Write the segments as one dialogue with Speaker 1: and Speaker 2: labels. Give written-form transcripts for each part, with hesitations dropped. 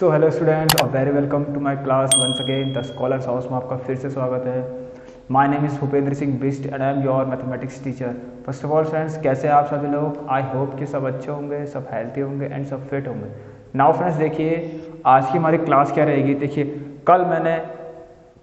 Speaker 1: सो hello students और very welcome to my class once again the scholars house में आपका फिर से स्वागत है। My name is Bhupendra Singh Bisht and I am your mathematics teacher. First of all friends, कैसे हैं आप सभी लोग? आई होप कि सब अच्छे होंगे, सब हेल्थी होंगे एंड सब फिट होंगे। नाउ फ्रेंड्स, देखिए आज की हमारी क्लास क्या रहेगी। देखिए कल मैंने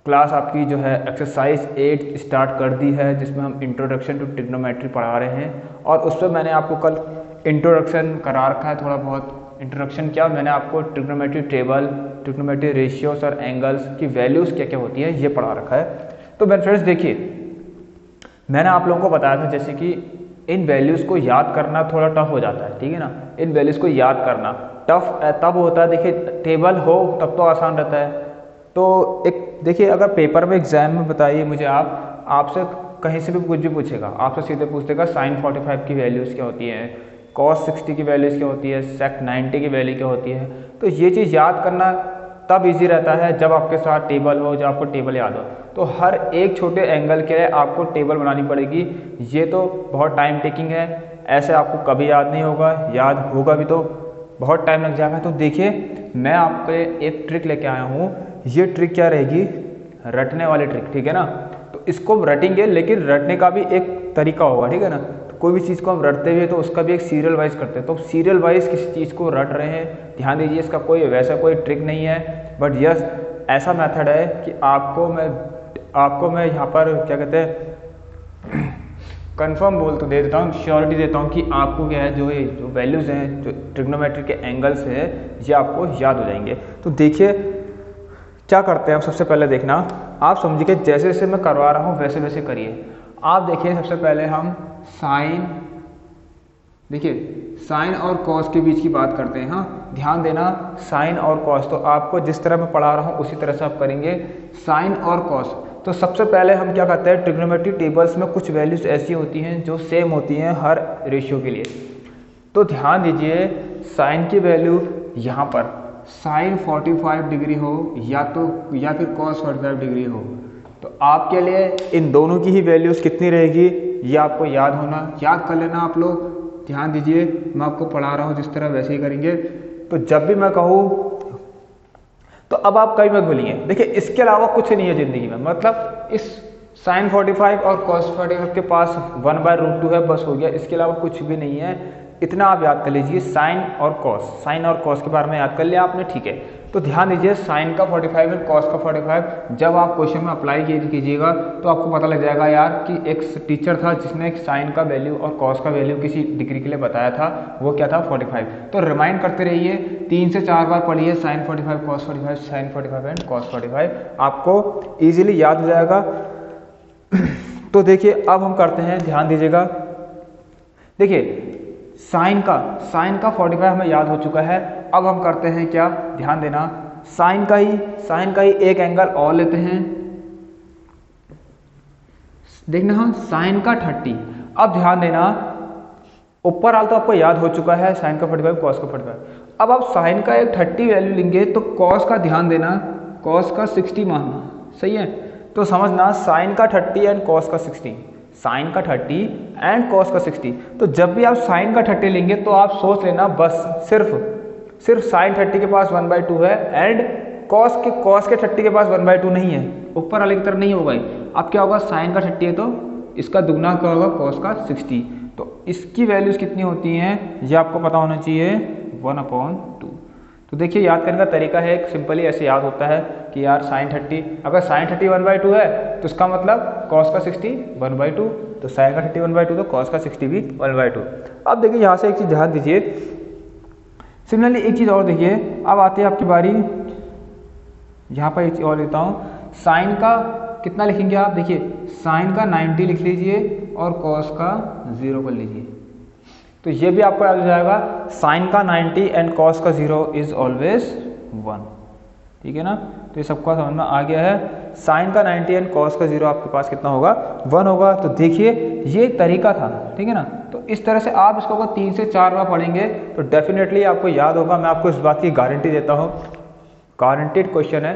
Speaker 1: क्लास आपकी जो है एक्सरसाइज 8 स्टार्ट कर दी है, जिसमें हम इंट्रोडक्शन टू ट्रिग्नोमेट्री पढ़ा रहे हैं और उस पर मैंने आपको कल इंट्रोडक्शन करा रखा है। थोड़ा बहुत इंट्रोडक्शन क्या, मैंने आपको ट्रिग्नोमेट्री टेबल, ट्रिग्नोमेट्री रेशियोज और एंगल्स की वैल्यूज़ क्या क्या होती है ये पढ़ा रखा है। तो मेरे फ्रेंड्स देखिए, मैंने आप लोगों को बताया था जैसे कि इन वैल्यूज़ को याद करना थोड़ा टफ हो जाता है, ठीक है ना। इन वैल्यूज़ को याद करना टफ तब होता है, देखिए टेबल हो तब तो आसान रहता है। तो एक देखिए, अगर पेपर में एग्जाम में बताइए मुझे, आपसे कहीं से भी कुछ भी पूछेगा, आपसे सीधे पूछ देगा साइन 45 की वैल्यूज़ क्या होती हैं, कॉस 60 की वैल्यूज़ क्या होती है, सेक 90 की वैल्यू क्या होती है। तो ये चीज़ याद करना तब इजी रहता है जब आपके साथ टेबल हो, जब आपको टेबल याद हो। तो हर एक छोटे एंगल के लिए आपको टेबल बनानी पड़ेगी। ये तो बहुत टाइम टेकिंग है, ऐसे आपको कभी याद नहीं होगा, याद होगा भी तो बहुत टाइम लग जाएगा। तो देखिए मैं आपके एक ट्रिक लेके आया हूँ। ये ट्रिक क्या रहेगी? रटने वाली ट्रिक, ठीक है ना। तो इसको रटेंगे, लेकिन रटने का भी एक तरीका होगा, ठीक है ना। तो कोई भी चीज़ को हम रटते हुए तो उसका भी एक सीरियल वाइज करते हैं। तो सीरियल वाइज किसी चीज़ को रट रहे हैं, ध्यान दीजिए, इसका कोई वैसा कोई ट्रिक नहीं है, बट यस ऐसा मेथड है कि आपको मैं यहाँ पर क्या कहते हैं कंफर्म बोल तो दे देता हूँ, श्योरिटी देता हूँ कि आपको क्या है, जो वैल्यूज़ हैं, जो ट्रिग्नोमेट्री के एंगल्स हैं, ये आपको याद हो जाएंगे। तो देखिए क्या करते हैं हम। सबसे पहले देखना, आप समझिए जैसे जैसे मैं करवा रहा हूँ वैसे वैसे करिए। आप देखिए सबसे पहले हम साइन, देखिए साइन और कॉस के बीच की बात करते हैं। हाँ ध्यान देना, साइन और कॉस, तो आपको जिस तरह मैं पढ़ा रहा हूँ उसी तरह से आप करेंगे। साइन और कॉस, तो सबसे पहले हम क्या करते हैं, ट्रिग्नोमेट्री टेबल्स में कुछ वैल्यूज ऐसी होती हैं जो सेम होती हैं हर रेशियो के लिए। तो ध्यान दीजिए, साइन की वैल्यू यहाँ पर साइन 45 डिग्री हो या फिर कॉस 45 डिग्री हो, तो आपके लिए इन दोनों की ही वैल्यूज़ कितनी रहेगी ये आपको याद कर लेना आप लोग। ध्यान दीजिए, मैं आपको पढ़ा रहा हूँ जिस तरह वैसे ही करेंगे। तो जब भी मैं कहूँ तो अब आप कहीं मत भूलिए। देखिए इसके अलावा कुछ नहीं है ज़िंदगी में, मतलब इस साइन 45 और कॉस 45 के पास 1/√2 है, बस हो गया। इसके अलावा कुछ भी नहीं है, इतना आप याद कर लीजिए। साइन और कॉस के बारे में याद कर लिया आपने, ठीक है। तो ध्यान दीजिए, साइन का 45 और कॉस का 45 जब आप क्वेश्चन में अप्लाई कीजिएगा तो आपको पता लग जाएगा यार कि एक टीचर था जिसने साइन का वैल्यू और कॉस का वैल्यू किसी डिग्री के लिए बताया था, वो क्या था 45। तो रिमाइंड करते रहिए, 3 से 4 बार पढ़िए sine 45 cos 45, sine 45 and cos 45, आपको ईजिली याद हो जाएगा। तो देखिए अब हम करते हैं, ध्यान दीजिएगा। देखिए साइन का 45 हमें याद हो चुका है। अब हम करते हैं क्या, ध्यान देना, साइन का ही एक एंगल और लेते हैं। देखना हम साइन का 30। अब ध्यान देना, ऊपर हाल तो आपको याद हो चुका है, साइन का 45 कॉस का 45। अब आप साइन का एक 30 वैल्यू लेंगे तो कॉस का ध्यान देना, कॉस का 60 मानना, सही है। तो समझना, साइन का 30 एंड कॉस का 60, साइन का 30 एंड कॉस का 60। तो जब भी आप साइन का 30 लेंगे तो आप सोच लेना बस सिर्फ साइन 30 के पास 1/2 है एंड कॉस के 30 के पास 1/2 नहीं है, ऊपर वाले की तरफ नहीं होगा। अब क्या होगा, साइन का 30 है तो इसका दुगना क्या होगा, कॉस का 60। तो इसकी वैल्यूज कितनी होती हैं ये आपको पता होना चाहिए, 1/2। तो देखिए याद करने का तरीका है, सिंपली ऐसे याद होता है कि यार साइन 30, अगर साइन 30 1/2 है तो इसका मतलब कॉस का 60 1/2, तो साइन का 30 1/2 तो कॉस का 60 भी 1/2। अब देखिए यहाँ से एक चीज़ ध्यान दीजिए, सिमिलरली एक चीज़ और देखिए। अब आती है आपकी बारी, यहाँ पर एक चीज़ और लेता हूँ, साइन का कितना लिखेंगे आप, देखिए साइन का 90 लिख लीजिए और कॉस का 0 कर लीजिए। तो ये भी आपको याद हो जाएगा, साइन का 90 एंड कॉस का 0 इज ऑलवेज 1, ठीक है ना। तो ये सबका समझ में आ गया है, साइन का 90 एंड कॉस का 0 आपके पास कितना होगा, 1 होगा। तो देखिए ये एक तरीका था, ठीक है ना। तो इस तरह से आप इसको अगर 3 से 4 बार पढ़ेंगे तो डेफिनेटली आपको याद होगा, मैं आपको इस बात की गारंटी देता हूँ, गारंटेड क्वेश्चन है।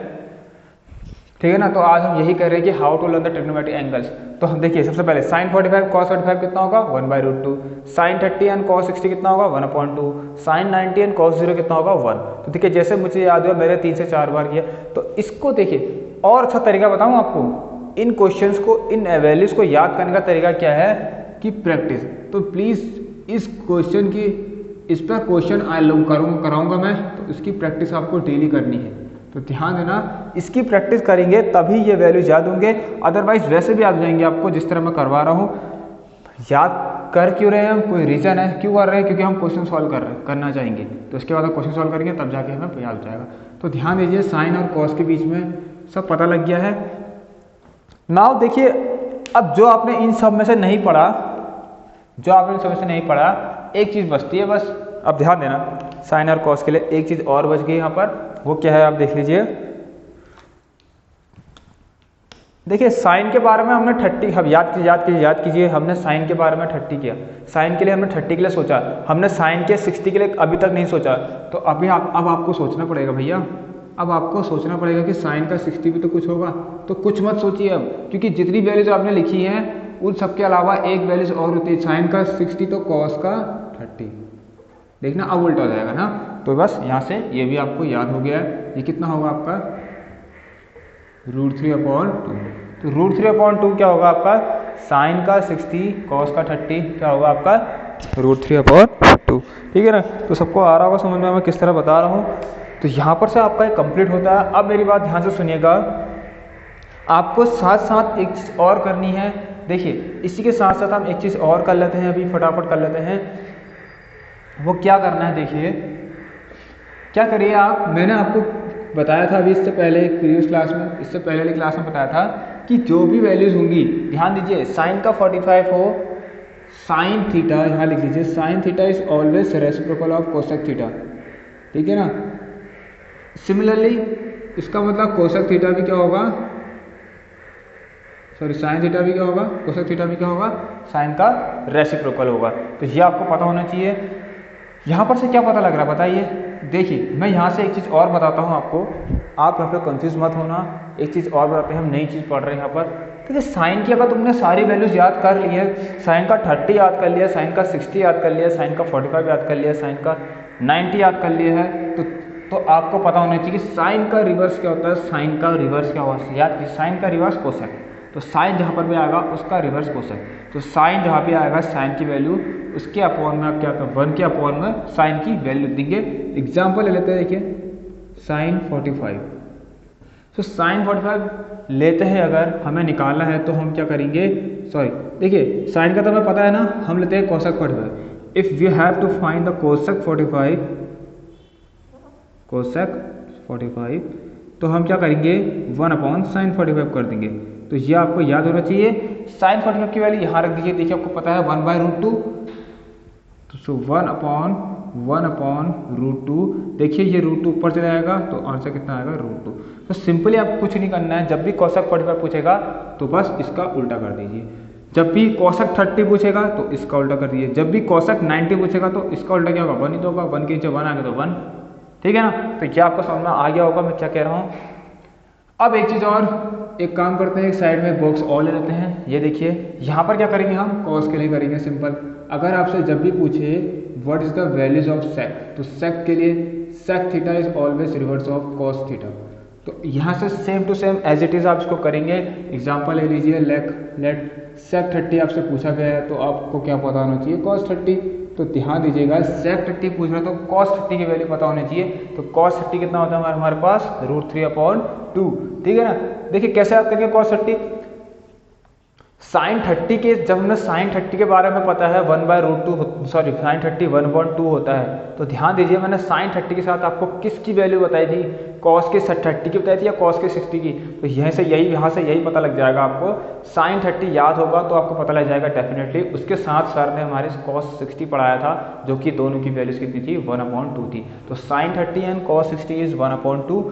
Speaker 1: ठीक है ना। तो आज हम यही कर रहे हैं कि how to learn the trigonometric angles. तो हम देखिए सबसे पहले साइन 45 कॉस 45 कितना होगा 1/√2, साइन 30 एंड कॉस 60 कितना होगा 1/2, साइन 90 एंड कॉस 0 कितना होगा 1। तो देखिए जैसे मुझे याद हुआ मैंने 3 से 4 बार किया। तो इसको देखिए और अच्छा तरीका बताऊं आपको, इन क्वेश्चंस को, इन वैल्यूज को याद करने का तरीका क्या है कि प्रैक्टिस। तो प्लीज इस क्वेश्चन की, इस पर क्वेश्चन कराऊंगा मैं, तो इसकी प्रैक्टिस आपको डेली करनी है। तो ध्यान देना, इसकी प्रैक्टिस करेंगे तभी ये वैल्यूज याद होंगे, अदरवाइज वैसे भी याद हो जाएंगे आपको जिस तरह मैं करवा रहा हूँ। याद कर क्यों रहे हैं हम, कोई रीजन है क्यों कर रहे हैं, क्योंकि हम क्वेश्चन सॉल्व कर रहे हैं, करना चाहेंगे। तो उसके बाद क्वेश्चन सॉल्व करेंगे तब जाके हमें याद हो जाएगा। तो ध्यान दीजिए साइन और कॉस के बीच में सब पता लग गया है। नाउ देखिए, अब जो आपने इन सब में से नहीं पढ़ा, एक चीज बचती है बस। अब ध्यान देना, साइन और कॉस के लिए एक चीज और बच गई यहाँ पर, वो क्या है आप देख लीजिए। देखिए साइन के बारे में हमने 30, हम याद कीजिए हमने साइन के बारे में 30 किया, साइन के लिए हमने 30 के लिए सोचा, हमने साइन के 60 के लिए अभी तक नहीं सोचा। तो अभी अब आपको सोचना पड़ेगा भैया, अब आपको सोचना पड़ेगा कि साइन का 60 भी तो कुछ होगा। तो कुछ मत सोचिए अब, क्योंकि जितनी वैल्यूज आपने लिखी हैं उन सबके अलावा एक वैल्यूज और होती है, साइन का 60 तो कॉस का 30। देखना अब उल्टा हो जाएगा ना। तो बस यहाँ से ये भी आपको याद हो गया है। ये कितना होगा आपका √3/2। तो √3/2 क्या होगा आपका, साइन का 60 कॉस का 30 क्या होगा आपका √3/2। ठीक है ना। तो सबको आ रहा होगा समझ में मैं किस तरह बता रहा हूँ। तो यहाँ पर से आपका एक कंप्लीट होता है। अब मेरी बात ध्यान से सुनिएगा, आपको साथ साथ एक चीज़ और करनी है। देखिए इसी के साथ साथ हम एक चीज़ और कर लेते हैं, अभी फटाफट कर लेते हैं। वो क्या करना है, देखिए क्या करिए आप, मैंने आपको बताया था अभी इससे पहले प्रीवियस क्लास में, इससे पहले वाली क्लास में बताया था कि जो भी वैल्यूज होंगी, ध्यान दीजिए साइन का 45 हो, साइन थीटा यहाँ लिख लीजिए, sine theta is always reciprocal of cosec theta. ठीक है ना। सिमिलरली इसका मतलब कोसेक थीटा भी क्या होगा, सॉरी साइन थीटा भी क्या होगा, कोसेक थीटा भी क्या होगा, साइन का रेसिप्रोकल होगा। तो ये आपको पता होना चाहिए। यहाँ पर से क्या पता लग रहा है बताइए। देखिए मैं यहाँ से एक चीज़ और बताता हूँ आपको, आप यहाँ पे कंफ्यूज मत होना। एक चीज़ और बताते हैं, हम नई चीज़ पढ़ रहे हैं यहाँ पर। देखिए साइन की अगर तुमने सारी वैल्यूज याद कर ली है, साइन का 30 याद कर लिया, साइन का 60 याद कर लिया, साइन का 45 याद कर लिया, साइन का 90 याद कर लिया है, तो आपको पता होना चाहिए कि साइन का रिवर्स क्या होता है, साइन का रिवर्स क्या होता है। याद कीजिए साइन का रिवर्स कोसेक। तो साइन जहाँ पर भी आएगा उसका रिवर्स कोसेक। तो साइन जहाँ भी आएगा साइन की वैल्यू उसके अपॉन में आप क्या करें, 1 के अपॉन में साइन की वैल्यू देंगे। एग्जाम्पल ले लेते हैं, देखिए साइन 45। तो साइन 45 लेते हैं, अगर हमें निकालना है तो हम क्या करेंगे, सॉरी देखिए साइन का तो हमें पता है ना, हम लेते हैं cosec 45। If we have to find the cosec 45, तो हम क्या करेंगे 1/sin 45 कर देंगे। तो ये आपको याद होना चाहिए। साइन 45 की वैल्यू यहाँ रख दीजिए, देखिए आपको पता है 1/√2, तो सो 1/√2। देखिए ये √2 ऊपर चला जाएगा तो आंसर कितना आएगा √2। तो सिंपली आपको कुछ नहीं करना है, जब भी कोसेक 45 पूछेगा तो बस इसका उल्टा कर दीजिए। जब भी कोसेक 30 पूछेगा तो इसका उल्टा कर दीजिए। जब भी कोसेक 90 पूछेगा तो इसका उल्टा क्या होगा, 1 ही तो होगा। 1 के नीचे 1 आ गया तो 1। ठीक है ना। तो क्या आपको समझ में आ गया होगा मैं क्या कह रहा हूँ। अब एक चीज़ और, एक काम करते हैं, एक साइड में बॉक्स और ले लेते हैं। ये देखिए यहाँ पर क्या करेंगे, हम कॉस के लिए करेंगे सिंपल। अगर आपसे जब भी पूछे what is the values of sec, तो सेक के लिए sec theta is always reverse of cos theta. तो यहाँ से same to same as it is आप इसको करेंगे। एग्जाम्पल ले लीजिए, लेट सेक 30 आपसे पूछा गया है, तो आपको क्या पता होना चाहिए, कॉस 30। तो ध्यान दीजिएगा सेक 30 पूछ रहा है तो कॉस 30 की वैल्यू पता होनी चाहिए। तो कॉस 30 कितना होता है हमारे पास √3/2। ठीक है ना। देखिए कैसे याद करेंगे कॉस 30, साइन 30 के, जब हमें साइन 30 के बारे में पता है 1/√2, सॉरी साइन 30 1/2 होता है। तो ध्यान दीजिए मैंने साइन 30 के साथ आपको किसकी वैल्यू बताई थी, कॉस के 30 की बताई थी या कॉस के 60 की। तो यहाँ से यही पता लग जाएगा आपको। साइन 30 याद होगा तो आपको पता लग जाएगा डेफिनेटली। उसके साथ सर ने हमारे कॉस 60 पढ़ाया था, जो कि दोनों की वैल्यूज कितनी थी 1/2 थी। तो साइन 30 एंड कॉस 60 इज 1/2।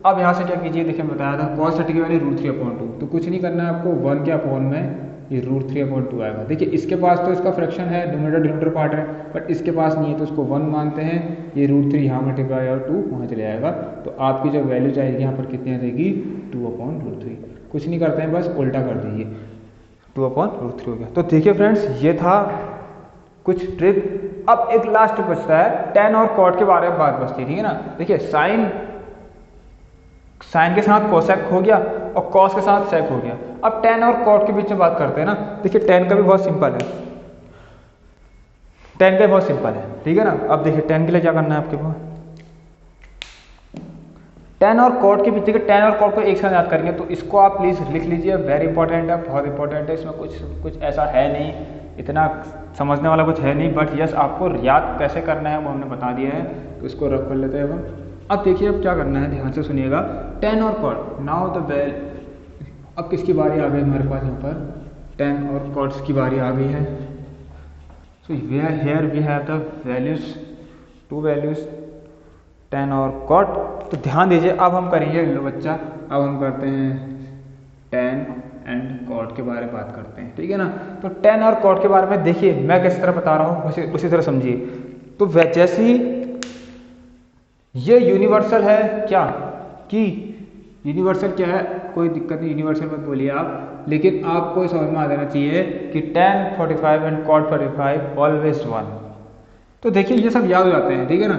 Speaker 1: अब यहाँ से क्या कीजिए, देखिए बताया था कॉस 30 की वैल्यू √3/2। तो कुछ नहीं करना है आपको, 1 के अपॉन में ये √3/2 आएगा। देखिए इसके पास तो इसका फ्रैक्शन है, न्यूमरेटर डिनोमिनेटर पार्ट है, बट इसके पास नहीं है तो इसको 1 मानते हैं। ये √3 यहाँ मल्टीप्लाई और 2 वहाँ चले जाएगा, तो आपकी जो वैल्यू जाएगी यहाँ पर कितनी आ जाएगी 2/√3। कुछ नहीं करते हैं, बस उल्टा कर दीजिए, 2/√3 हो गया। तो देखिए फ्रेंड्स, ये था कुछ ट्रिक। अब एक लास्ट बचता है, tan और cot के बारे में बात बचती है, ठीक है ना। देखिए साइन के साथ कोसेक हो गया और कॉस के साथ सेक हो गया। अब tan और cot के बीच में बात करते हैं ना। देखिए tan का भी बहुत सिंपल है, tan का बहुत सिंपल है, ठीक है ना। अब देखिए tan के लिए क्या करना है आपके पास, tan और cot के बीच, देखिए tan और cot को एक साथ याद करेंगे, तो इसको आप प्लीज लिख लीजिए, वेरी इंपॉर्टेंट है, बहुत इंपॉर्टेंट है। इसमें कुछ ऐसा है नहीं, इतना समझने वाला कुछ है नहीं, बट यस आपको याद कैसे करना है वो हमने बता दिया है, तो इसको रख कर लेते हैं हम। अब देखिए अब क्या करना है, ध्यान से सुनिएगा, tan और cot, नाउ द वेल। अब किसकी बारी आ गई हमारे पास, यहाँ पर tan और cot की बारी आ गई है। So here we have the values, 2 values tan और cot। तो ध्यान दीजिए, अब हम करेंगे लो बच्चा, अब हम करते हैं tan एंड cot के बारे में बात करते हैं, ठीक है ना। तो tan और cot के बारे में देखिए मैं किस तरह बता रहा हूँ, उसी तरह समझिए। तो जैसे ही ये यूनिवर्सल है क्या, कि यूनिवर्सल क्या है, कोई दिक्कत नहीं, यूनिवर्सल मत बोलिए आप, लेकिन आपको समझ में आ जाना चाहिए कि tan 45 एंड cot 45 ऑलवेज 1। तो देखिए ये सब याद हो जाते हैं, ठीक है ना।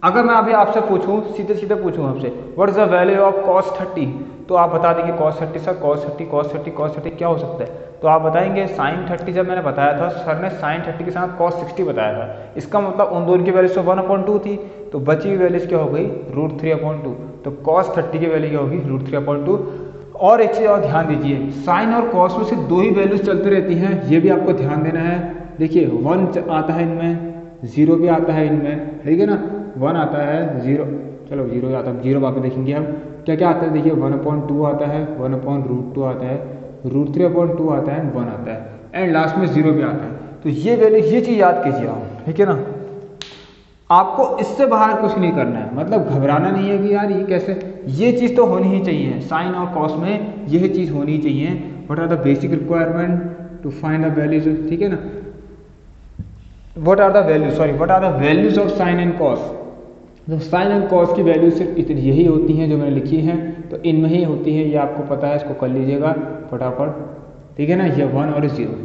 Speaker 1: अगर मैं अभी आपसे पूछूं, सीधे सीधे पूछूं आपसे, what is the value of cos 30, तो आप बता देंगे cos 30 सर, cos 30 क्या हो सकता है, तो आप बताएंगे sin 30। जब मैंने बताया था सर ने sin 30 के साथ cos 60 बताया था, इसका मतलब उन दोनों की वैल्यू तो 1/2 थी, तो बची हुई वैल्यूज क्या हो गई √3/2, तो cos 30 की वैल्यू क्या होगी √3/2। और एक चीज और ध्यान दीजिए, साइन और cos में सिर्फ 2 ही वैल्यूज चलती रहती हैं, ये भी आपको ध्यान देना है। देखिए 1 आता है इनमें, 0 भी आता है इनमें, ठीक है ना, 1 आता है, 0, चलो 0 आता है, 0 वापस देखेंगे हम क्या क्या आता है। देखिए 1/2 आता है, 1/√2 आता है, √3/2 आता है, 1 आता है, एंड लास्ट में 0 भी आता है। तो ये वैल्यू, ये चीज़ याद कीजिए आप, ठीक है ना। आपको इससे बाहर कुछ नहीं करना है, मतलब घबराना नहीं है कि यार ये कैसे, ये चीज़ तो होनी ही चाहिए, साइन और कॉस में यह चीज़ होनी ही चाहिए। What are the basic requirement to find the values, ठीक है ना। What are the values of sine and cos. तो साइन एंड कॉस की वैल्यू सिर्फ इतनी यही होती हैं जो मैंने लिखी हैं, तो इनमें ही होती है, ये आपको पता है, इसको कर लीजिएगा फटाफट, ठीक है ना। ये 1 और 0।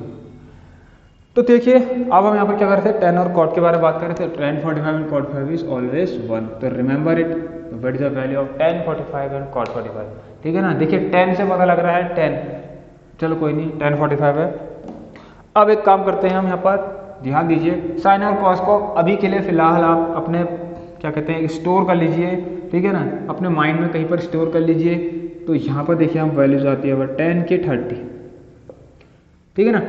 Speaker 1: तो देखिए अब हम यहाँ पर क्या कर रहे थे, tan और cot के बारे में बात कर रहे थे। tan 45 and cot 45 is always 1, तो remember it, what is the value of tan 45 and cot 45, ठीक है ना। देखिए tan से पता लग रहा है 10, चलो कोई नहीं, tan 45 है। अब एक काम करते हैं हम यहाँ पर, ध्यान दीजिए, साइन और कॉस को अभी के लिए फिलहाल आप अपने क्या कहते हैं स्टोर कर लीजिए, ठीक है ना, अपने माइंड में कहीं पर स्टोर कर लीजिए। तो यहाँ पर देखिए हम वैल्यूज आती है tan की 30, ठीक है ना,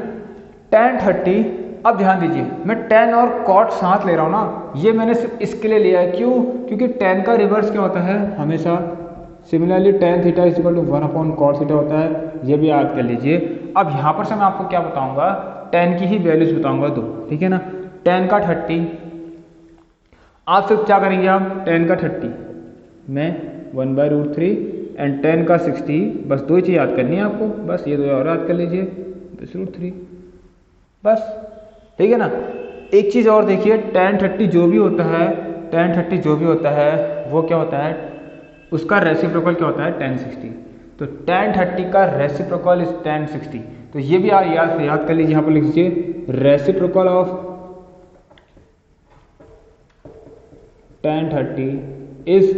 Speaker 1: tan 30। अब ध्यान दीजिए, मैं tan और cot साथ ले रहा हूँ ना, ये मैंने सिर्फ इसके लिए लिया है, क्यों, क्योंकि tan का रिवर्स क्या होता है हमेशा, similarly tan theta is equal to 1/cot theta होता है, ये भी याद कर लीजिए। अब यहाँ पर से मैं आपको क्या बताऊंगा, tan की ही वैल्यूज बताऊंगा 2, ठीक है ना। tan का 30, आप सिर्फ क्या करेंगे, आप tan का 30 में 1/√3 एंड tan का 60, बस 2 ही चीज़ याद करनी है आपको, बस ये 2 और याद कर लीजिए, बस √3, बस, ठीक है ना। एक चीज़ और देखिए, tan 30 जो भी होता है, tan 30 जो भी होता है वो क्या होता है, उसका रेसिप्रोकल क्या होता है tan 60, तो tan 30 का रेसिप्रोकल इज tan 60। तो ये भी याद कर लीजिए, यहाँ पर लिख लीजिए reciprocal of tan 30 is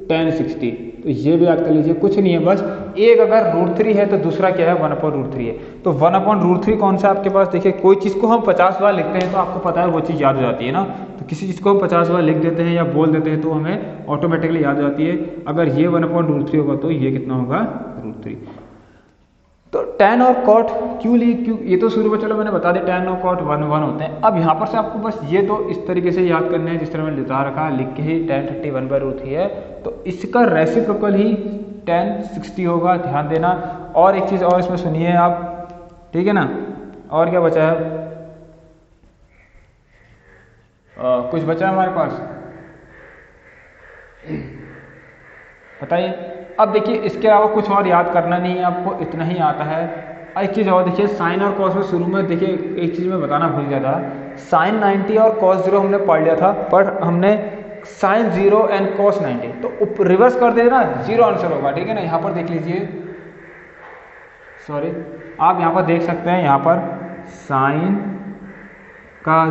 Speaker 1: tan 60, तो ये भी याद कर लीजिए। कुछ नहीं है, बस एक अगर √3 है तो दूसरा क्या है 1/√3 है, तो 1/√3 कौन सा आपके पास, देखिए कोई चीज़ को हम 50 बार लिखते हैं तो आपको पता है वो चीज़ याद हो जाती है ना, तो किसी चीज़ को हम 50 बार लिख देते हैं या बोल देते हैं तो हमें ऑटोमेटिकली याद हो जाती है। अगर ये 1/√3 होगा तो ये कितना होगा √3। तो tan और cot क्यों ये तो शुरू में चलो मैंने बता दिया, tan और cot 1/1 होते हैं। अब यहाँ पर से आपको बस ये तो इस तरीके से याद करना है जिस तरह मैंने बता रखा, लिख के ही tan 30 1/√3 है, तो इसका रेसिप्रोकल ही tan 60 होगा, ध्यान देना। और एक चीज़ और इसमें सुनिए आप, ठीक है ना, और क्या बचा है, कुछ बचा है हमारे पास, बताइए। अब देखिए इसके अलावा कुछ और याद करना नहीं है आपको, इतना ही आता है, एक चीज़ और देखिए, साइन और कॉस में शुरू में देखिए एक चीज़ मैं बताना भूल गया था, साइन 90 और कॉस 0 हमने पढ़ लिया था, पर हमने साइन 0 एंड कॉस 90 तो रिवर्स कर देना 0 आंसर होगा, ठीक है ना। यहाँ पर देख लीजिए, सॉरी, आप यहाँ पर देख सकते हैं, यहाँ पर साइन का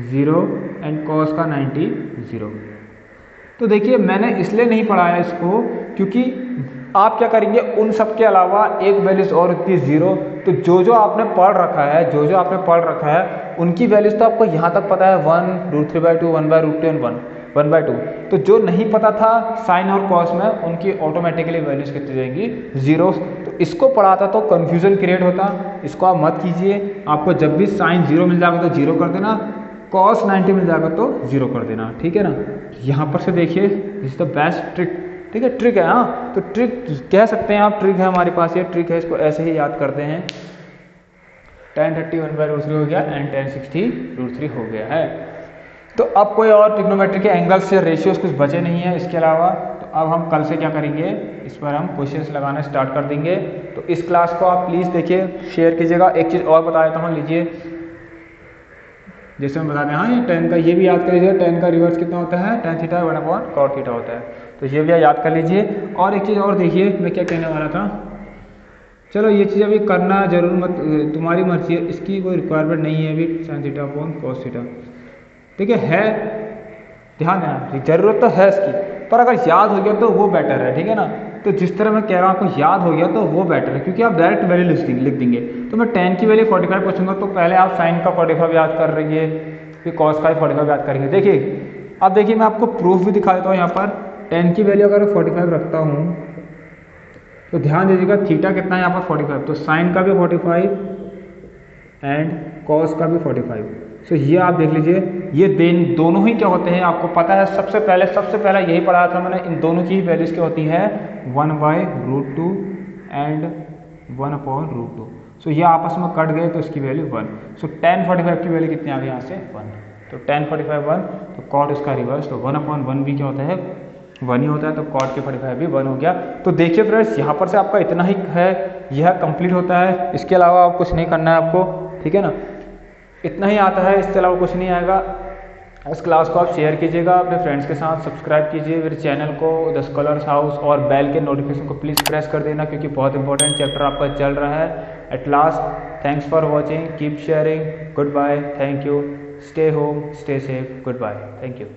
Speaker 1: 0 एंड कॉस का 90 0। तो देखिए मैंने इसलिए नहीं पढ़ाया इसको, क्योंकि आप क्या करेंगे, उन सब के अलावा एक वैल्यूज और होती है 0, तो जो आपने पढ़ रखा है, जो आपने पढ़ रखा है उनकी वैल्यूज तो आपको यहाँ तक पता है, 1 √3/2 1/√2 एंड 1/2। तो जो नहीं पता था साइन और कॉस में, उनकी ऑटोमेटिकली वैल्यूज कितनी जाएंगी, 0। तो इसको पढ़ाता तो कन्फ्यूजन क्रिएट होता, इसको आप मत कीजिए। आपको जब भी साइन 0 मिल जाएगा तो 0 कर देना, कॉस 90 मिल जाएगा तो 0 कर देना, ठीक है ना। यहाँ पर से देखिए, दिस द बेस्ट ट्रिक, ठीक है, ट्रिक है, हाँ, तो ट्रिक कह सकते हैं आप, ट्रिक है हमारे पास, ये ट्रिक है, इसको ऐसे ही याद करते हैं। tan 30 1/√3 हो गया एंड tan 60 √3 हो गया है। तो अब कोई और ट्रिग्नोमेट्री के एंगल्स से रेशियोज कुछ बचे नहीं है इसके अलावा। तो अब हम कल से क्या करेंगे, इस पर हम क्वेश्चंस लगाना स्टार्ट कर देंगे। तो इस क्लास को आप प्लीज़ देखिए, शेयर कीजिएगा। एक चीज़ और बता देता हूँ, लीजिए, जैसे हम बता दें, हाँ, ये tan का ये भी याद कर लीजिए, tan का रिवर्स कितना होता है, tan थीटा 1/cot थीटा होता है, तो ये भी याद कर लीजिए। और एक चीज़ और देखिए, मैं क्या कहने वाला था, चलो ये चीज़ अभी करना जरूर मत, तुम्हारी मर्जी है, इसकी कोई रिक्वायरमेंट नहीं है अभी, sin θ/cos थीटा, ठीक है, ध्यान देना, जरूरत तो है इसकी, पर अगर याद हो गया तो वो बेटर है, ठीक है ना। तो जिस तरह मैं कह रहा हूँ आपको याद हो गया तो वो बेटर है, क्योंकि आप डायरेक्ट वैल्यू लिख देंगे। तो मैं tan की वैल्यू 45 पूछूंगा, तो पहले आप साइन का 45 याद कर रहिए, फिर कॉस का 45 याद करेंगे। देखिए, अब देखिए मैं आपको प्रूफ भी दिखा देता हूँ। यहाँ पर tan की वैल्यू अगर 45 रखता हूँ तो ध्यान दीजिएगा, थीटा कितना है यहाँ पर 45, तो साइन का भी 45 एंड कॉस का भी 45। सो ये आप देख लीजिए, ये दोनों ही क्या होते हैं आपको पता है। सबसे पहले यही पढ़ाया था मैंने, इन दोनों की वैल्यूज क्या होती है, 1/√2 एंड 1/√2। सो ये आपस में कट गए तो इसकी वैल्यू 1। सो tan 45 की वैल्यू कितनी आ गई यहाँ से, 1। तो tan 45 1, तो कॉट इसका रिवर्स, तो 1/1 भी क्या होता है, 1 ही होता है, तो कॉट के 45 भी 1 हो गया। तो देखिए फ्रेंड्स, यहाँ पर से आपका इतना ही है, यह कंप्लीट होता है, इसके अलावा आप कुछ नहीं करना है आपको, ठीक है ना, इतना ही आता है, इसके अलावा कुछ नहीं आएगा। इस क्लास को आप शेयर कीजिएगा अपने फ्रेंड्स के साथ, सब्सक्राइब कीजिए मेरे चैनल को द स्कॉलर्स हाउस, और बेल के नोटिफिकेशन को प्लीज़ प्रेस कर देना, क्योंकि बहुत इंपॉर्टेंट चैप्टर आपका चल रहा है। At last, thanks for watching, keep sharing, goodbye, thank you, stay home, stay safe, goodbye, thank you.